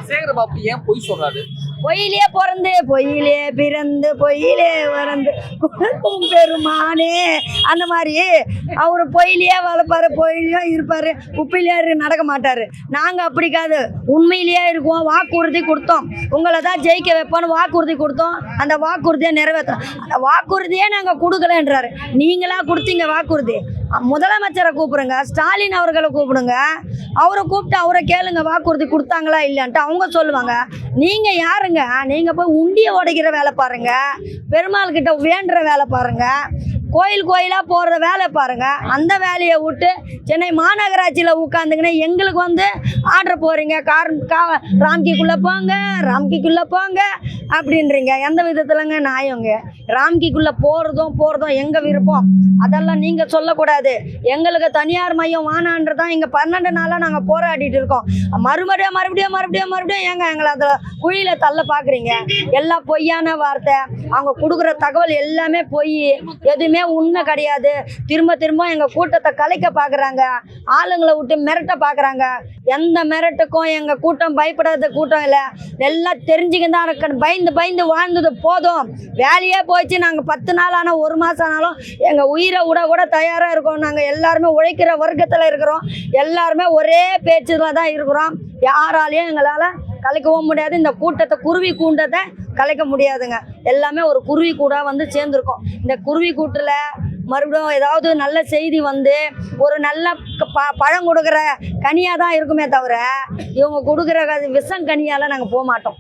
சேகர் பாபு ஏன் பொய் சொல்றாரு? பொய்யிலே பிறந்து பொய்யிலே பிறந்து பொய்யிலே வளர்ந்து கொடுக்கும் பெருமானே அந்த மாதிரி அவர் பொய்யிலேயே வளர்ப்பாரு, பொய்யிலேயே இருப்பாரு, குப்பையிலேயே நடக்க மாட்டாரு. நாங்கள் அப்படிக்காது, உண்மையிலேயே இருக்குவோம். வாக்குறுதி கொடுத்தோம், உங்களை தான் ஜெயிக்க வைப்போன்னு வாக்குறுதி கொடுத்தோம். அந்த வாக்குறுதியை நிறைவேற்றோம். அந்த வாக்குறுதியே நாங்கள் கொடுக்கலன்றாரு. நீங்களா கொடுத்தீங்க வாக்குறுதி. முதலமைச்சரை கூப்பிடுங்க, ஸ்டாலின் அவர்களை கூப்பிடுங்க, அவரை கூப்பிட்டு அவரை கேளுங்க வாக்குறுதி கொடுத்தாங்களா இல்லைன்ட்டு அவங்க சொல்லுவாங்க. நீங்கள் யாருங்க? நீங்கள் போய் உண்டியை உடைக்கிற வேலை பாருங்க, பெருமாள் கிட்ட வேண்டுற வேலை பாருங்க, கோயில் கோயிலாக போகிற வேலை பாருங்கள். அந்த வேலையை விட்டு சென்னை மாநகராட்சியில் உட்காந்துங்கன்னு எங்களுக்கு வந்து ஆர்டர் போகிறீங்க. ராம்கிக்குள்ளே போங்க, ராம்கிக்குள்ளே போங்க அப்படின்றீங்க. எந்த விதத்துலங்க நியாயங்க? ராம்கிக்குள்ளே போகிறதும் எங்கள் விருப்பம். அதெல்லாம் நீங்கள் சொல்லக்கூடாது. எங்களுக்கு தனியார் மையம் வானான்றது தான் இங்கே 12 நாளாக நாங்கள் போராடிட்டு இருக்கோம். மறுபடியும் ஏங்க எங்களை அதில் குழியில் தள்ள பார்க்குறீங்க? எல்லாம் பொய்யான வார்த்தை. அவங்க கொடுக்குற தகவல் எல்லாமே பொய், எதுவுமே உண்மை கிடையாது. திரும்ப எங்கள் கூட்டத்தை கலைக்க பார்க்குறாங்க, ஆளுங்களை விட்டு மிரட்ட பார்க்குறாங்க. எந்த மிரட்டுக்கும் எங்கள் கூட்டம் பயப்படாத கூட்டம் இல்லை. எல்லாம் தெரிஞ்சுக்க தான் இருக்கணும். பயந்து வாழ்ந்தது போதும். வேலையே போயிடுச்சு. நாங்கள் 10 நாள் ஆனால் 1 மாதம் ஆனாலும் எங்கள் உயிரை கூட தயாராக இருக்கோம். நாங்கள் எல்லாருமே உழைக்கிற வர்க்கத்தில் இருக்கிறோம். எல்லாருமே ஒரே பேச்சில் தான் இருக்கிறோம். யாராலையும் எங்களால் கலைக்கவும் முடியாது. இந்த கூட்டத்தை குருவி கூண்டத்தை கலைக்க முடியாதுங்க. எல்லாமே ஒரு குருவி கூட வந்து சேர்ந்துருக்கோம். இந்த குருவி கூட்டில் மறுபடியும் ஏதாவது நல்ல செய்தி வந்து ஒரு நல்ல பழம் கொடுக்குற கனியாக தான் இருக்குமே தவிர இவங்க கொடுக்குற விஷம் கனியால் நாங்கள் போக மாட்டோம்.